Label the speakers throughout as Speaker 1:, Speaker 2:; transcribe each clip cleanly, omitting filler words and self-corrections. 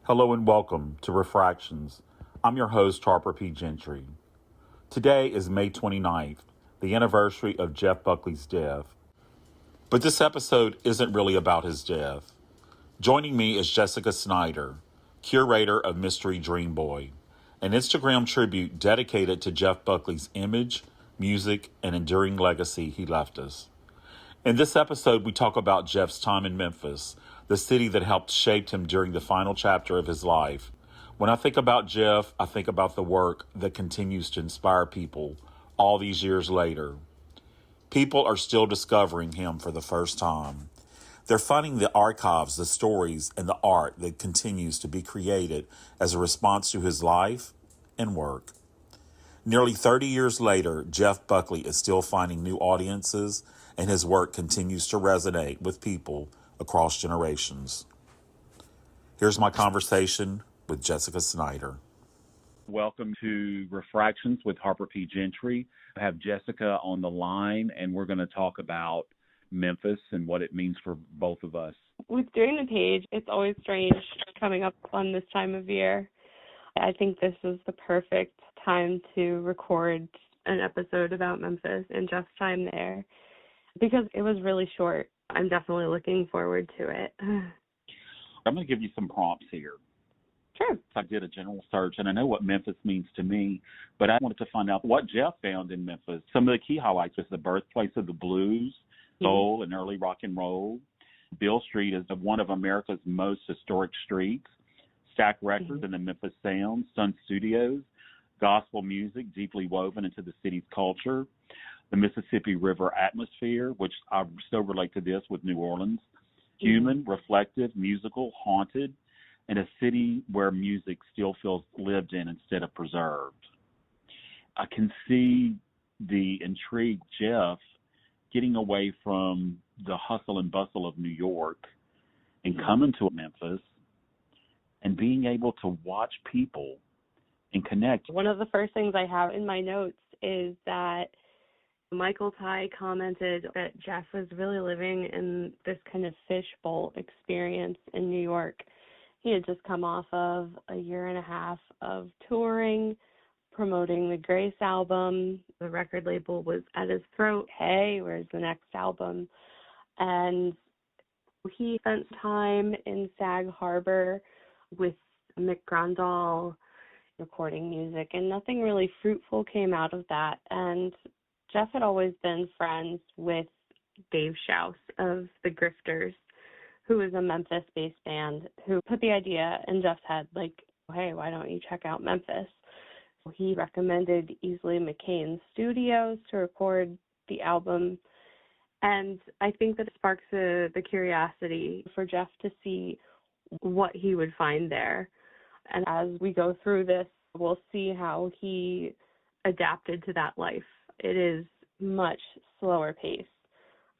Speaker 1: Hello and welcome to Refractions. I'm your host, Harper P. Gentry. Today is May 29th, the anniversary of Jeff Buckley's death. But this episode isn't really about his death. Joining me is Jessica Snyder, curator of Mystery Dream Boy, an Instagram tribute dedicated to Jeff Buckley's image, music, and enduring legacy he left us. In this episode, we talk about Jeff's time in Memphis, the city that helped shape him during the final chapter of his life. When I think about Jeff, I think about the work that continues to inspire people all these years later. People are still discovering him for the first time. They're finding the archives, the stories, and the art that continues to be created as a response to his life and work. Nearly 30 years later, Jeff Buckley is still finding new audiences, and his work continues to resonate with people across generations. Here's my conversation with Jessica Snyder.
Speaker 2: Welcome to Refractions with Harper P. Gentry. I have Jessica on the line, and we're going to talk about Memphis and what it means for both of us.
Speaker 3: With doing the page, it's always strange coming up on this time of year. I think this is the perfect time to record an episode about Memphis and Jeff's time there because it was really short. I'm definitely looking forward to it.
Speaker 2: I'm going to give you some prompts here.
Speaker 3: Sure.
Speaker 2: I did a general search, and I know what Memphis means to me, but I wanted to find out what Jeff found in Memphis. Some of the key highlights was the birthplace of the blues, soul, and early rock and roll. Beale Street is one of America's most historic streets. Stack Records and the Memphis Sound, Sun Studios, gospel music deeply woven into the city's culture, the Mississippi River atmosphere, which I still relate to this with New Orleans, human, reflective, musical, haunted, and a city where music still feels lived in instead of preserved. I can see the intrigued Jeff getting away from the hustle and bustle of New York and coming to Memphis and being able to watch people and connect.
Speaker 3: One of the first things I have in my notes is that Michael Ty commented that Jeff was really living in this kind of fishbowl experience in New York. He had just come off of a year and a half of touring, promoting the Grace album. The record label was at his throat. Hey, where's the next album? And he spent time in Sag Harbor with Mick Grandal recording music, and nothing really fruitful came out of that. And Jeff had always been friends with Dave Schaus of the Grifters, who is a Memphis-based band, who put the idea in Jeff's head, like, hey, why don't you check out Memphis? So he recommended Easley McCain Studios to record the album. And I think that it sparks the curiosity for Jeff to see what he would find there. And as we go through this, we'll see how he adapted to that life. It is much slower pace.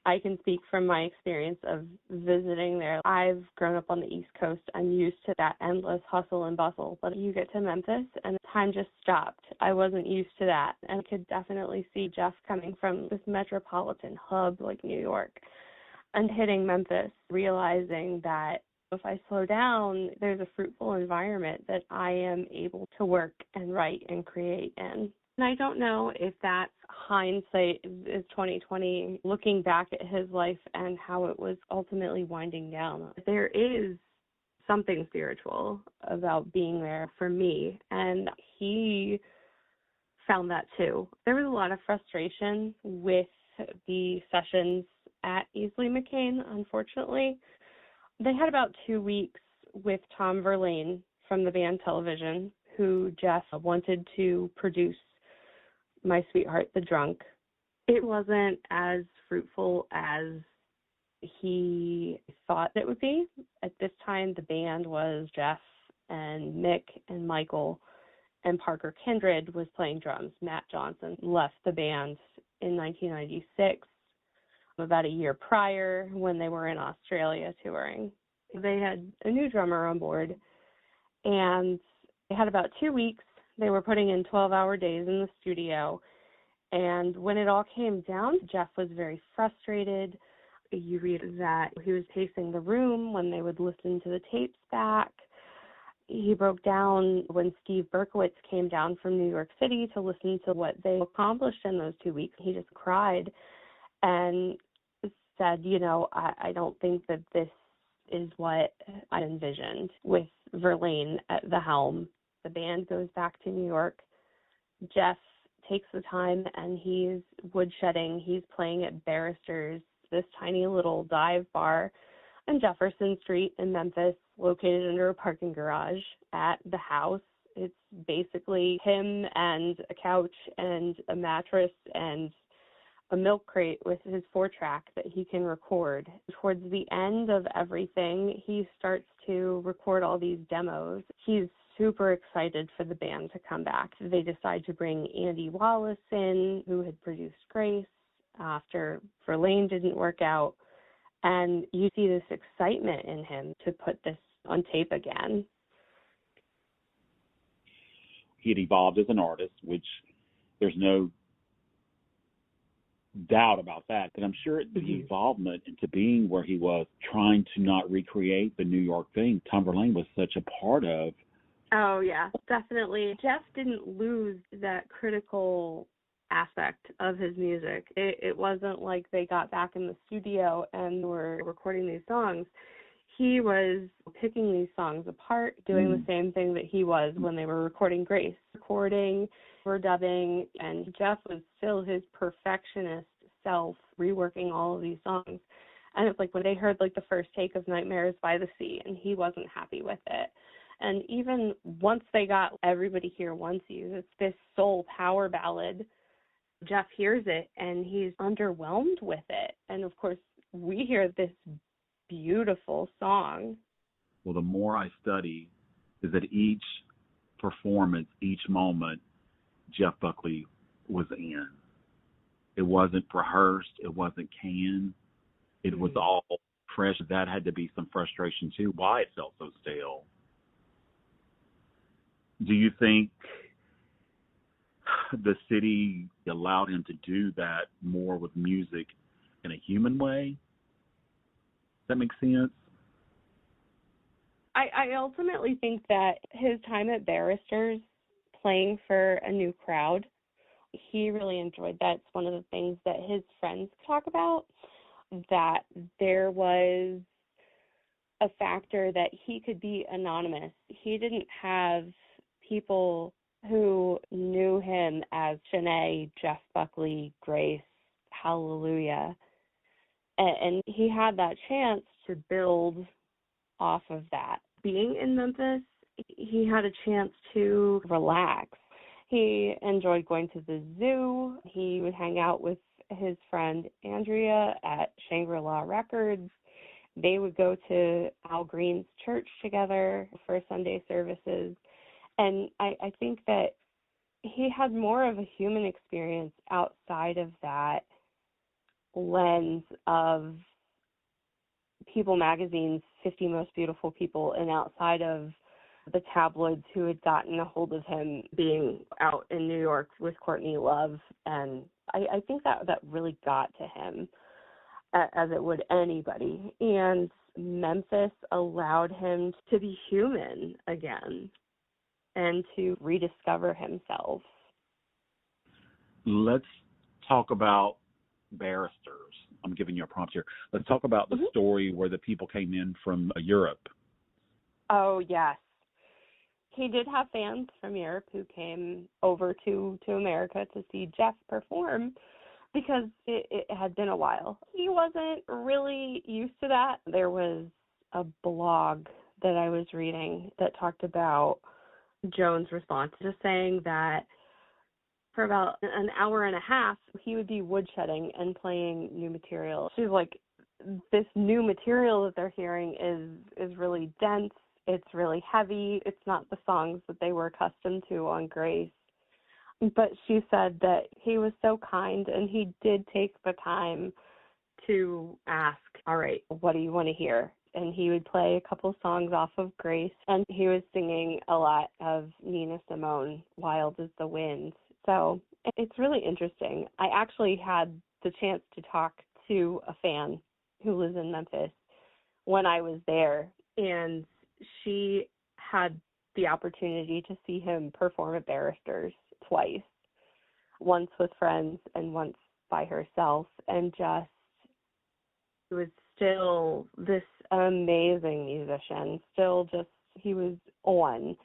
Speaker 3: I can speak from my experience of visiting there. I've grown up on the East Coast. I'm used to that endless hustle and bustle. But you get to Memphis and time just stopped. I wasn't used to that. And I could definitely see Jeff coming from this metropolitan hub like New York and hitting Memphis, realizing that if I slow down, there's a fruitful environment that I am able to work and write and create in. And I don't know if that's hindsight is 2020, looking back at his life and how it was ultimately winding down. There is something spiritual about being there for me, and he found that too. There was a lot of frustration with the sessions at Easley McCain, unfortunately. They had about 2 weeks with Tom Verlaine from the band Television, who Jeff wanted to produce My Sweetheart the Drunk. It wasn't as fruitful as he thought it would be. At this time, the band was Jeff and Mick and Michael, and Parker Kindred was playing drums. Matt Johnson left the band in 1996, about a year prior when they were in Australia touring. They had a new drummer on board, and they had about 2 weeks. They were putting in 12-hour days in the studio, and when it all came down, Jeff was very frustrated. You read that he was pacing the room when they would listen to the tapes back. he broke down when Steve Berkowitz came down from New York City to listen to what they accomplished in those 2 weeks. He just cried and said, I don't think that this is what I envisioned with Verlaine at the helm. The band goes back to New York. Jeff takes the time and he's woodshedding. He's playing at Barrister's, this tiny little dive bar on Jefferson Street in Memphis, located under a parking garage at the house. It's basically him and a couch and a mattress and a milk crate with his 4-track that he can record. Towards the end of everything, he starts to record all these demos. He's super excited for the band to come back. They decide to bring Andy Wallace in, who had produced Grace after Verlaine didn't work out. And you see this excitement in him to put this on tape again.
Speaker 2: He had evolved as an artist, which there's no doubt about that. But I'm sure the involvement into being where he was, trying to not recreate the New York thing, Tom Verlaine was such a part of.
Speaker 3: Oh, yeah, definitely. Jeff didn't lose that critical aspect of his music. It wasn't like they got back in the studio and were recording these songs. He was picking these songs apart, doing the same thing that he was when they were recording Grace, recording, overdubbing, and Jeff was still his perfectionist self, reworking all of these songs. And it's like when they heard like the first take of Nightmares by the Sea, and he wasn't happy with it. And even once they got Everybody Here Wants You, it's this soul power ballad. Jeff hears it and he's underwhelmed with it. And of course, we hear this beautiful song.
Speaker 2: Well, the more I study is that each performance, each moment, Jeff Buckley was in. It wasn't rehearsed. It wasn't canned. It was all fresh. That had to be some frustration too, why it felt so stale. Do you think the city allowed him to do that more with music in a human way? Does that make sense?
Speaker 3: I ultimately think that his time at Barrister's, playing for a new crowd, he really enjoyed that. It's one of the things that his friends talk about, that there was a factor that he could be anonymous. He didn't have people who knew him as Shanae, Jeff Buckley, Grace, Hallelujah. And he had that chance to build off of that. Being in Memphis, he had a chance to relax. He enjoyed going to the zoo. He would hang out with his friend Andrea at Shangri-La Records. They would go to Al Green's church together for Sunday services. And I think that he had more of a human experience outside of that lens of People Magazine's 50 Most Beautiful People, and outside of the tabloids who had gotten a hold of him being out in New York with Courtney Love. And I think that really got to him, as it would anybody. And Memphis allowed him to be human again and to rediscover himself.
Speaker 2: Let's talk about Barristers. I'm giving you a prompt here. Let's talk about the story where the people came in from Europe.
Speaker 3: Oh, yes. He did have fans from Europe who came over to America to see Jeff perform because it had been a while. He wasn't really used to that. There was a blog that I was reading that talked about Joan's response, just saying that for about an hour and a half, he would be woodshedding and playing new material. She's like, this new material that they're hearing is really dense. It's really heavy. It's not the songs that they were accustomed to on Grace. But she said that he was so kind, and he did take the time to ask, all right, what do you want to hear? And he would play a couple songs off of Grace, and he was singing a lot of Nina Simone, Wild as the Wind. So it's really interesting. I actually had the chance to talk to a fan who lives in Memphis when I was there, and she had the opportunity to see him perform at Barristers twice, once with friends and once by herself, and just was still this amazing musician, still just, he was on.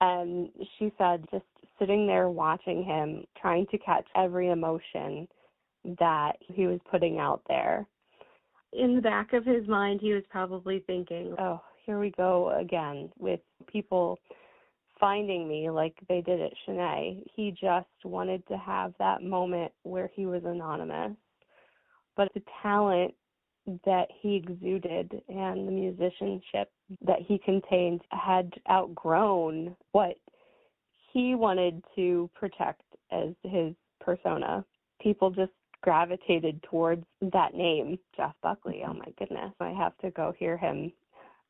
Speaker 3: And she said just sitting there watching him, trying to catch every emotion that he was putting out there. In the back of his mind, he was probably thinking, oh, here we go again with people finding me like they did at Shanae. He just wanted to have that moment where he was anonymous. But the talent that he exuded and the musicianship that he contained had outgrown what he wanted to protect as his persona. People just gravitated towards that name, Jeff Buckley. Oh my goodness, I have to go hear him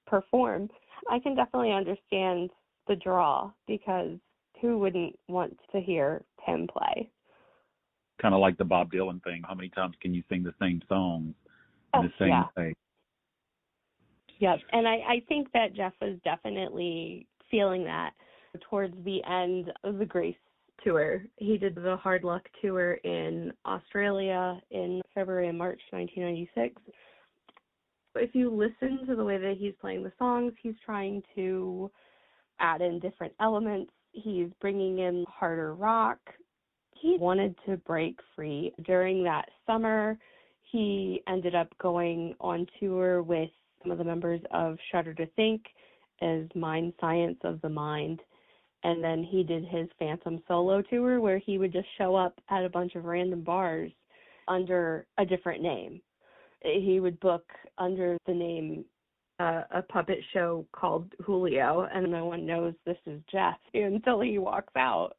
Speaker 3: perform. I can definitely understand the draw, because who wouldn't want to hear him play?
Speaker 2: Kind of like the Bob Dylan thing. How many times can you sing the same song in the same way?
Speaker 3: Yes, and I think that Jeff was definitely feeling that towards the end of the Grace tour. He did the Hard Luck tour in Australia in February and March 1996. If you listen to the way that he's playing the songs, he's trying to add in different elements. He's bringing in harder rock. He wanted to break free. During that summer, he ended up going on tour with some of the members of Shudder to Think as Mind Science of the Mind. And then he did his Phantom solo tour, where he would just show up at a bunch of random bars under a different name. He would book under the name a puppet show called Julio, and no one knows this is Jeff until he walks out.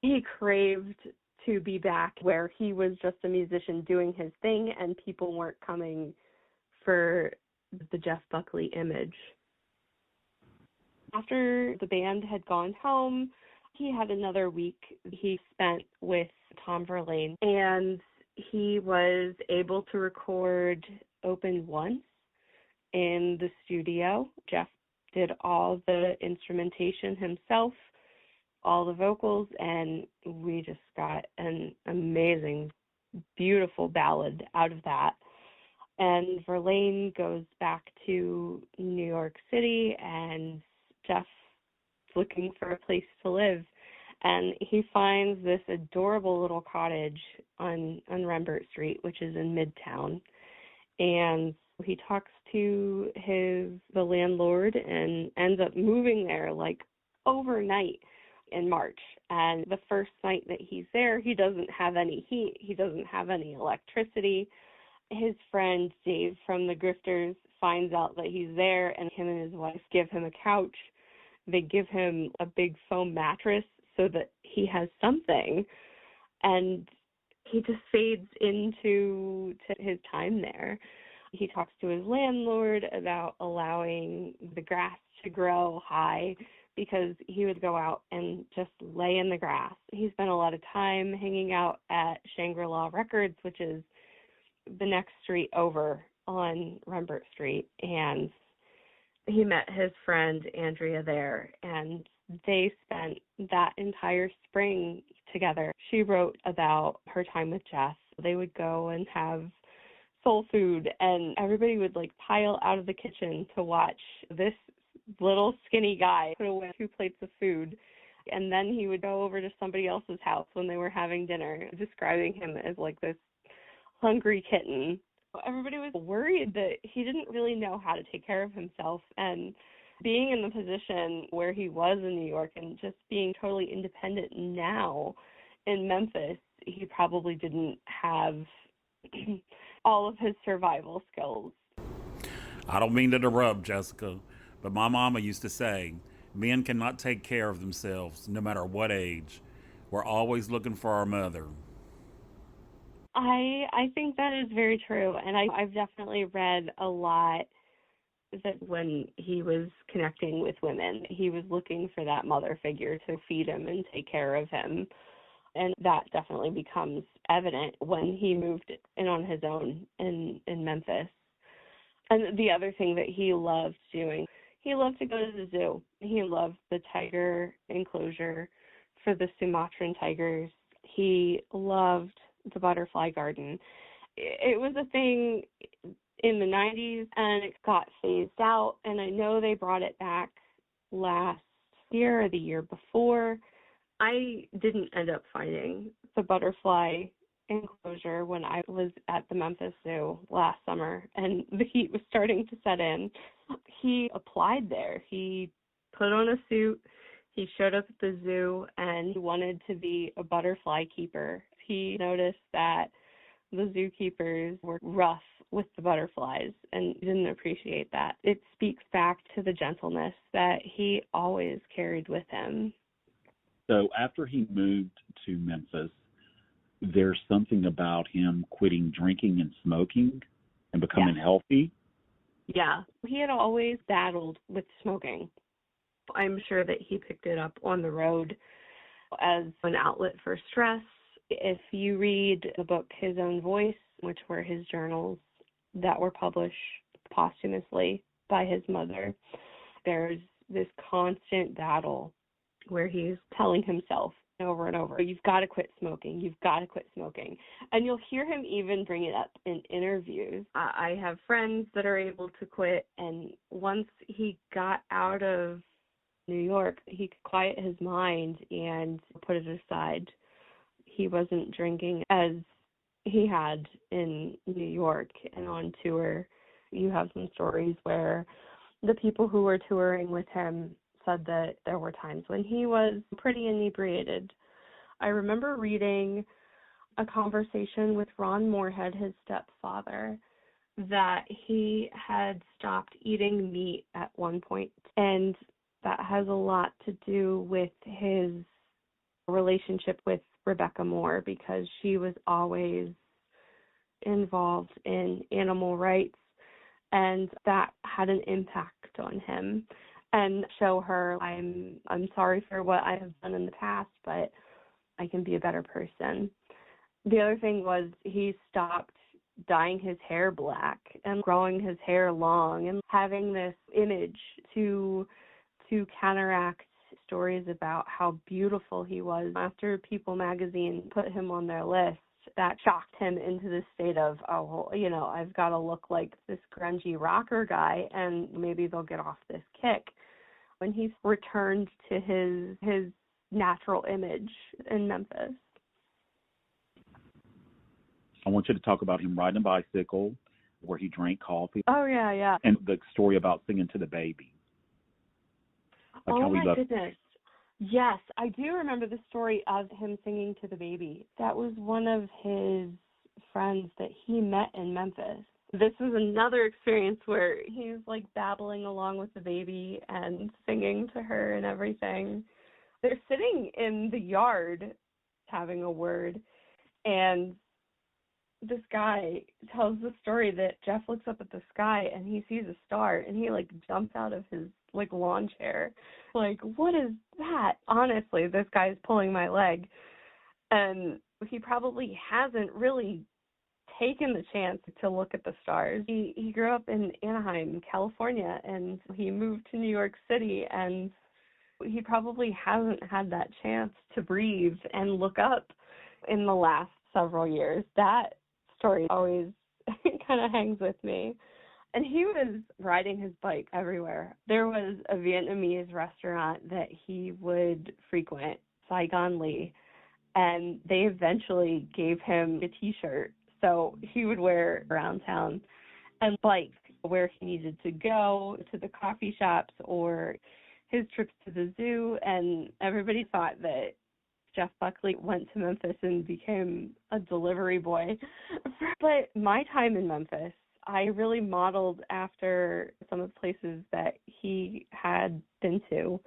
Speaker 3: He craved to be back where he was just a musician doing his thing, and people weren't coming for the Jeff Buckley image. After the band had gone home, he had another week he spent with Tom Verlaine, and he was able to record Open Once in the studio. Jeff did all the instrumentation himself, all the vocals, and we just got an amazing, beautiful ballad out of that. And Verlaine goes back to New York City, and Jeff's looking for a place to live. And he finds this adorable little cottage on Rembert Street, which is in Midtown. And he talks to the landlord and ends up moving there like overnight in March. And the first night that he's there, he doesn't have any heat. He doesn't have any electricity. His friend Dave from the Grifters finds out that he's there, and him and his wife give him a couch. They give him a big foam mattress so that he has something. And he just fades into his time there. He talks to his landlord about allowing the grass to grow high, because he would go out and just lay in the grass. He spent a lot of time hanging out at Shangri-La Records, which is the next street over on Rembert Street, and he met his friend Andrea there, and they spent that entire spring together. She wrote about her time with Jeff. They would go and have soul food, and everybody would like pile out of the kitchen to watch this little skinny guy put away 2 plates of food. And then he would go over to somebody else's house when they were having dinner, describing him as like this hungry kitten. Everybody was worried that he didn't really know how to take care of himself, and being in the position where he was in New York and just being totally independent now in Memphis, he probably didn't have all of his survival skills.
Speaker 1: I don't mean to interrupt, Jessica, but my mama used to say, men cannot take care of themselves no matter what age. We're always looking for our mother.
Speaker 3: I think that is very true, and I've definitely read a lot that when he was connecting with women, he was looking for that mother figure to feed him and take care of him, and that definitely becomes evident when he moved in on his own in Memphis. And the other thing that he loved loved to go to the zoo. He loved the tiger enclosure for the Sumatran tigers. He loved the butterfly garden. It was a thing in the 90s, and it got phased out, and I know they brought it back last year or the year before. I didn't end up finding the butterfly enclosure when I was at the Memphis Zoo last summer, and the heat was starting to set in. He applied there. He put on a suit. He showed up at the zoo, and he wanted to be a butterfly keeper. He noticed that the zookeepers were rough with the butterflies and didn't appreciate that. It speaks back to the gentleness that he always carried with him.
Speaker 2: So after he moved to Memphis, there's something about him quitting drinking and smoking and becoming healthy.
Speaker 3: Yeah, he had always battled with smoking. I'm sure that he picked it up on the road as an outlet for stress. If you read the book His Own Voice, which were his journals that were published posthumously by his mother, there's this constant battle where he's telling himself over and over, you've got to quit smoking, you've got to quit smoking. And you'll hear him even bring it up in interviews. I have friends that are able to quit, and once he got out of New York, he could quiet his mind and put it aside. He wasn't drinking as he had in New York and on tour. You have some stories where the people who were touring with him said that there were times when he was pretty inebriated. I remember reading a conversation with Ron Moorhead, his stepfather, that he had stopped eating meat at one point, and that has a lot to do with his relationship with Rebecca Moore, because she was always involved in animal rights, and that had an impact on him. And show her, I'm sorry for what I have done in the past, but I can be a better person. The other thing was he stopped dyeing his hair black and growing his hair long and having this image to counteract stories about how beautiful he was. After People magazine put him on their list, that shocked him into this state of, oh, well, you know, I've got to look like this grungy rocker guy and maybe they'll get off this kick. When he returned to his natural image in Memphis.
Speaker 2: I want you to talk about him riding a bicycle, where he drank coffee.
Speaker 3: Oh, yeah.
Speaker 2: And the story about singing to the baby. Like
Speaker 3: Oh, my goodness. Yes, I do remember the story of him singing to the baby. That was one of his friends that he met in Memphis. This was another experience where he's like babbling along with the baby and singing to her and everything. They're sitting in the yard having a word, and this guy tells the story that Jeff looks up at the sky and he sees a star, and he like jumps out of his like lawn chair. Like, what is that? Honestly, this guy's pulling my leg. And he probably hasn't really taken the chance to look at the stars. He grew up in Anaheim, California, and he moved to New York City, and he probably hasn't had that chance to breathe and look up in the last several years. That story always kind of hangs with me. And he was riding his bike everywhere. There was a Vietnamese restaurant that he would frequent, Saigon Lee, and they eventually gave him a T-shirt. So he would wear it around town and bike where he needed to go, to the coffee shops or his trips to the zoo. And everybody thought that Jeff Buckley went to Memphis and became a delivery boy. But my time in Memphis, I really modeled after some of the places that he had been to.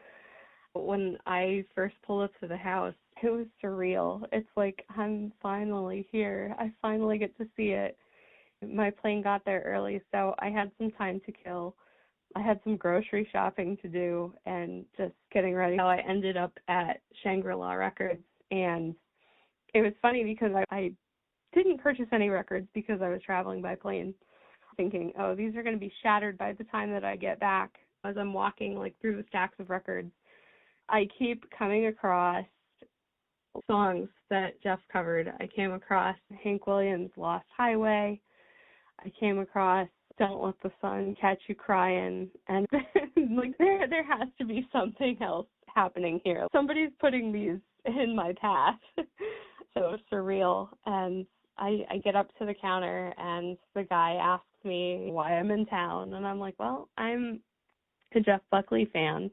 Speaker 3: When I first pulled up to the house, it was surreal. It's like, I'm finally here. I finally get to see it. My plane got there early, so I had some time to kill. I had some grocery shopping to do and just getting ready. I ended up at Shangri-La Records, and it was funny because I didn't purchase any records because I was traveling by plane, thinking, oh, these are going to be shattered by the time that I get back. As I'm walking like through the stacks of records, I keep coming across songs that Jeff covered. I came across Hank Williams' Lost Highway. I came across Don't Let the Sun Catch You Crying. And like there has to be something else happening here. Somebody's putting these in my path. So surreal. And I get up to the counter and the guy asks me why I'm in town. And I'm like, well, I'm a Jeff Buckley fan.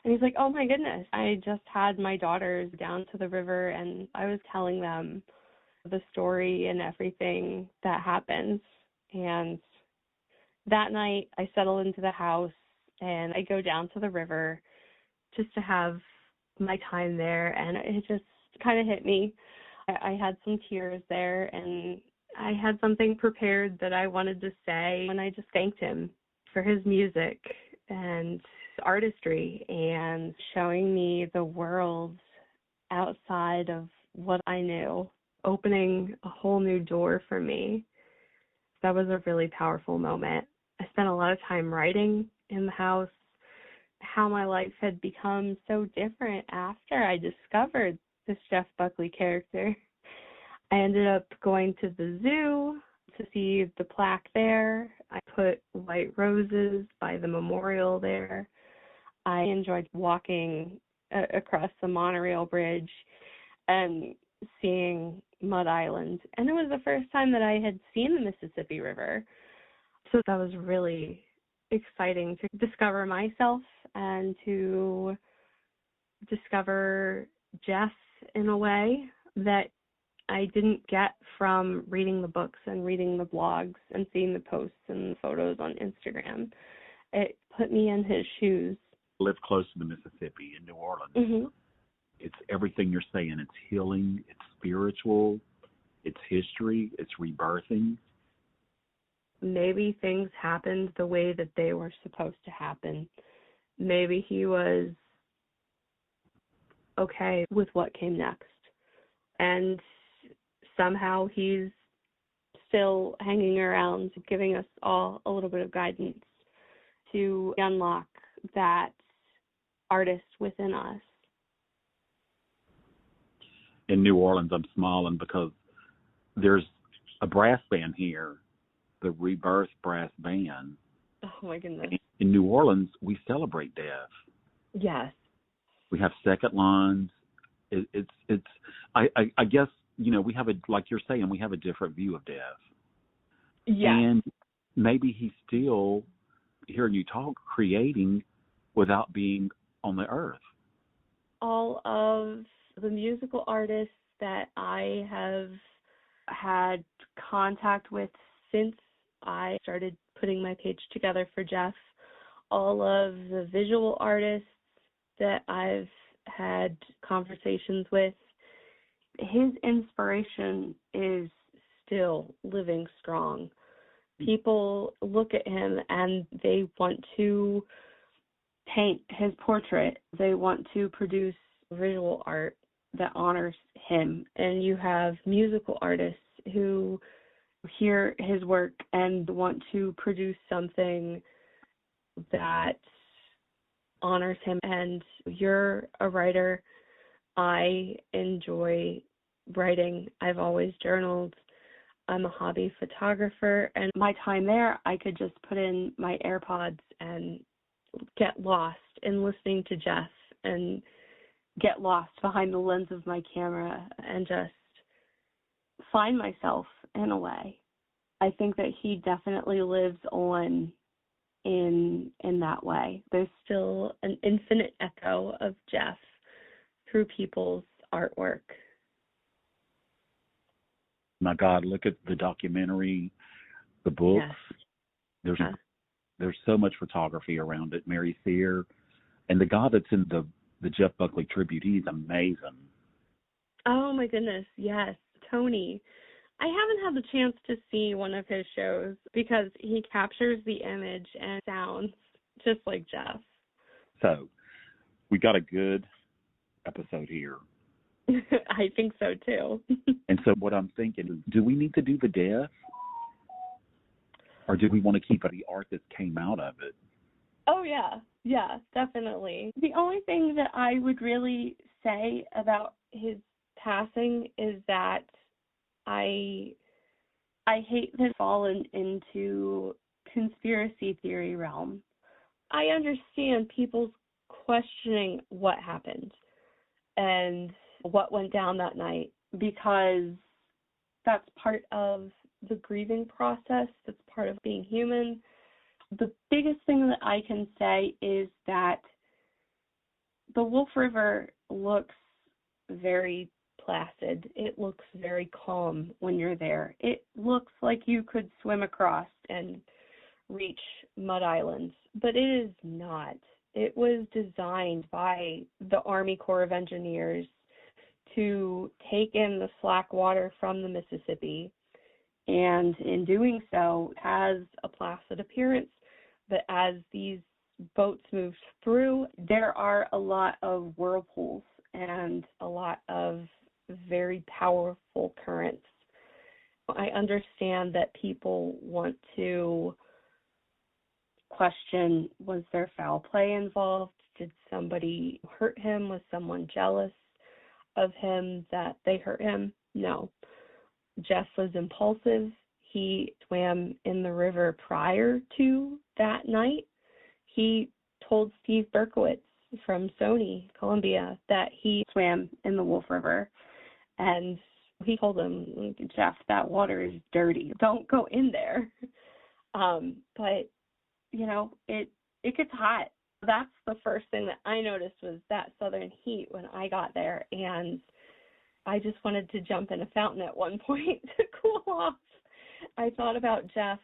Speaker 3: And he's like, oh my goodness, I just had my daughters down to the river and I was telling them the story and everything that happened. And that night I settle into the house and I go down to the river just to have my time there. And it just kind of hit me. I had some tears there and I had something prepared that I wanted to say, and I just thanked him for his music and artistry and showing me the world outside of what I knew, opening a whole new door for me. That was a really powerful moment. I spent a lot of time writing in the house how my life had become so different after I discovered this Jeff Buckley character. I ended up going to the zoo to see the plaque there. I put white roses by the memorial there. I enjoyed walking across the monorail bridge and seeing Mud Island. And it was the first time that I had seen the Mississippi River. So that was really exciting to discover myself and to discover Jeff in a way that I didn't get from reading the books and reading the blogs and seeing the posts and the photos on Instagram. It put me in his shoes.
Speaker 2: Live close to the Mississippi in New Orleans.
Speaker 3: Mm-hmm.
Speaker 2: It's everything you're saying. It's healing. It's spiritual. It's history. It's rebirthing.
Speaker 3: Maybe things happened the way that they were supposed to happen. Maybe he was okay with what came next. And somehow he's still hanging around, giving us all a little bit of guidance to unlock that artist within us.
Speaker 2: In New Orleans, I'm smiling because there's a brass band here, the Rebirth Brass Band.
Speaker 3: Oh my goodness.
Speaker 2: In New Orleans, we celebrate death.
Speaker 3: Yes.
Speaker 2: We have second lines. I guess, you know, we have like you're saying, we have a different view of death.
Speaker 3: Yes.
Speaker 2: And maybe he's still, hearing you talk, creating without being on the earth.
Speaker 3: All of the musical artists that I have had contact with since I started putting my page together for Jeff, all of the visual artists that I've had conversations with, his inspiration is still living strong. People look at him and they want to paint his portrait. They want to produce visual art that honors him. And you have musical artists who hear his work and want to produce something that honors him. And you're a writer. I enjoy writing. I've always journaled. I'm a hobby photographer, and my time there, I could just put in my AirPods and get lost in listening to Jeff and get lost behind the lens of my camera and just find myself in a way. I think that he definitely lives on in that way. There's still an infinite echo of Jeff through people's artwork.
Speaker 2: My God, look at the documentary, the books.
Speaker 3: Yes.
Speaker 2: There's so much photography around it. Mary Sear, and the guy that's in the Jeff Buckley tribute, he's amazing.
Speaker 3: Oh my goodness, yes, Tony. I haven't had the chance to see one of his shows because he captures the image and sounds just like Jeff.
Speaker 2: So we got a good episode here.
Speaker 3: I think so too.
Speaker 2: And so what I'm thinking is, do we need to do the death? Or do we want to keep the art that came out of it?
Speaker 3: Oh, yeah. Yeah, definitely. The only thing that I would really say about his passing is that I I hate to have fallen into conspiracy theory realm. I understand people's questioning what happened and what went down that night because that's part of the grieving process, that's part of being human. The biggest thing that I can say is that the Wolf River looks very placid. It looks very calm when you're there. It looks like you could swim across and reach Mud Island, but it is not. It was designed by the Army Corps of Engineers to take in the slack water from the Mississippi, and in doing so has a placid appearance. But as these boats move through, there are a lot of whirlpools and a lot of very powerful currents. I understand that people want to question, was there foul play involved? Did somebody hurt him? Was someone jealous of him that they hurt him? No. Jeff was impulsive. He swam in the river prior to that night. He told Steve Berkowitz from Sony Columbia that he swam in the Wolf River. And he told him, Jeff, that water is dirty. Don't go in there. But, you know, it gets hot. That's the first thing that I noticed was that southern heat when I got there. And I just wanted to jump in a fountain at one point to cool off. I thought about Jeff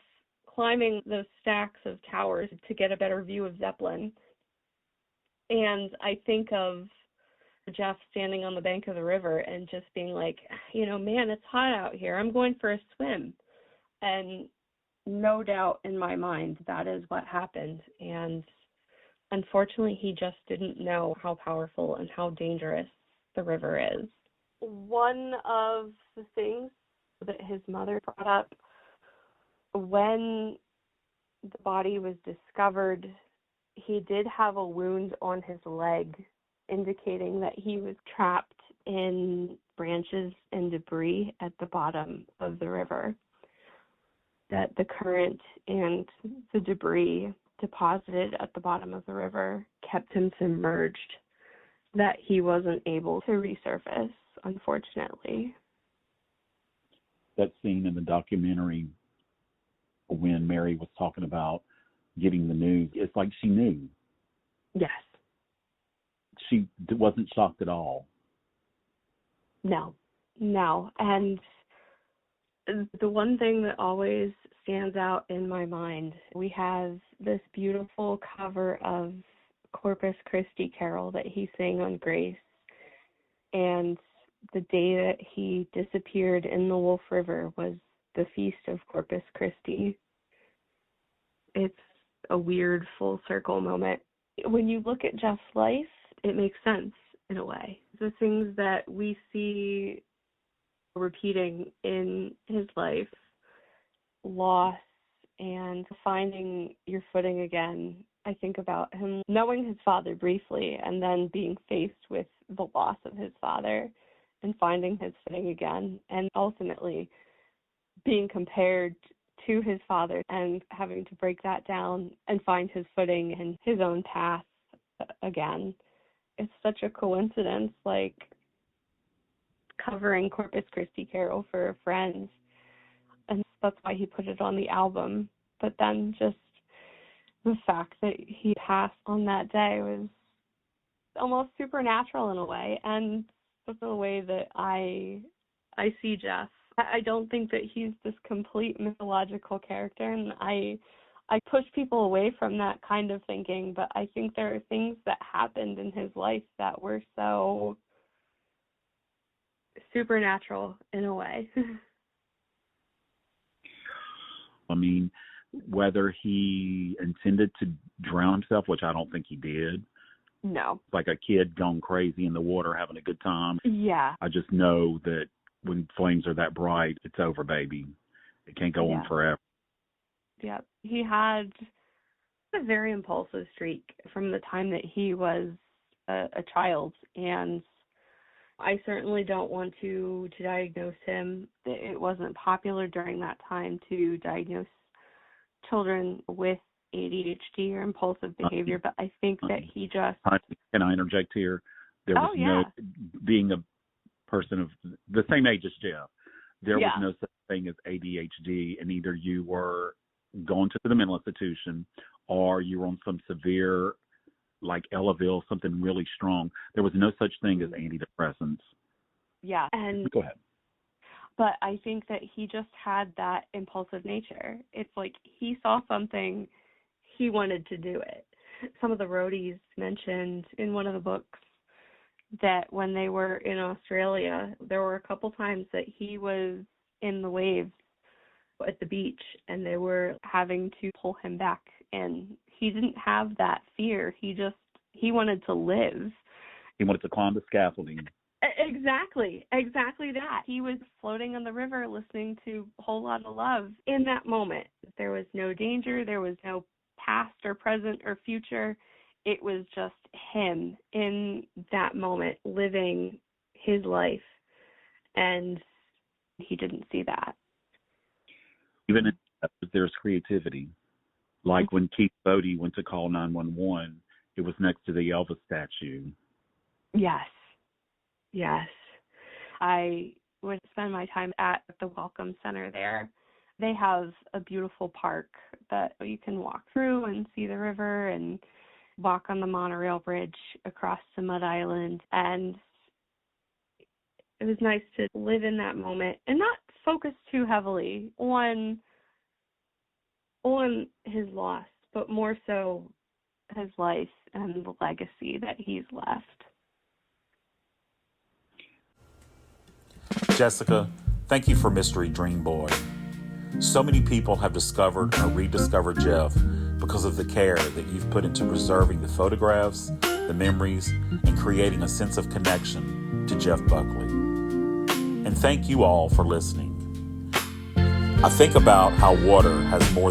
Speaker 3: climbing those stacks of towers to get a better view of Zeppelin. And I think of Jeff standing on the bank of the river and just being like, you know, man, it's hot out here. I'm going for a swim. And no doubt in my mind that is what happened. And unfortunately, he just didn't know how powerful and how dangerous the river is. One of the things that his mother brought up when the body was discovered, he did have a wound on his leg, indicating that he was trapped in branches and debris at the bottom of the river, that the current and the debris deposited at the bottom of the river kept him submerged, that he wasn't able to resurface, unfortunately.
Speaker 2: That scene in the documentary when Mary was talking about getting the news, it's like she knew.
Speaker 3: Yes.
Speaker 2: She wasn't shocked at all.
Speaker 3: No. And the one thing that always stands out in my mind, we have this beautiful cover of Corpus Christi Carol that he sang on Grace. And the day that he disappeared in the Wolf River was the Feast of Corpus Christi. It's a weird full circle moment. When you look at Jeff's life, it makes sense in a way. The things that we see repeating in his life, loss and finding your footing again. I think about him knowing his father briefly and then being faced with the loss of his father and finding his footing again, and ultimately being compared to his father and having to break that down and find his footing and his own path again. It's such a coincidence, like covering Corpus Christi Carol for friends, and that's why he put it on the album. But then just the fact that he passed on that day was almost supernatural in a way, and that's the way that I see Jeff. I don't think that he's this complete mythological character, and I push people away from that kind of thinking, but I think there are things that happened in his life that were so supernatural in a way.
Speaker 2: I mean, whether he intended to drown himself, which I don't think he did.
Speaker 3: No.
Speaker 2: Like a kid gone crazy in the water having a good time.
Speaker 3: Yeah.
Speaker 2: I just know that when flames are that bright, it's over, baby. It can't go on forever.
Speaker 3: Yeah. He had A very impulsive streak from the time that he was a child, and I certainly don't want to diagnose him. It wasn't popular during that time to diagnose children with ADHD or impulsive behavior, but I think that he just...
Speaker 2: Can I interject here? There was no, being a person of the same age as Jeff, there was no such thing as ADHD, and either you were going to the mental institution or you were on some severe, like Elavil, something really strong. There was no such thing as antidepressants.
Speaker 3: Yeah. And
Speaker 2: go ahead.
Speaker 3: But I think that he just had that impulsive nature. It's like he saw something, he wanted to do it. Some of the roadies mentioned in one of the books that when they were in Australia, there were a couple times that he was in the waves at the beach and they were having to pull him back in. He didn't have that fear. He wanted to live.
Speaker 2: He wanted to climb the scaffolding.
Speaker 3: Exactly that. He was floating on the river listening to a Whole Lot of Love in that moment. There was no danger. There was no past or present or future. It was just him in that moment living his life, and he didn't see that.
Speaker 2: Even in there's creativity. Like when Keith Bodie went to call 911, it was next to the Elvis statue.
Speaker 3: Yes. I would spend my time at the Welcome Center there. They have a beautiful park that you can walk through and see the river and walk on the monorail bridge across the Mud Island. And it was nice to live in that moment and not focus too heavily on his loss, but more so his life and the legacy that he's left.
Speaker 1: Jessica, thank you for Mystery Dream Boy. So many people have discovered or rediscovered Jeff because of the care that you've put into preserving the photographs, the memories, and creating a sense of connection to Jeff Buckley. And thank you all for listening. I think about how water has more than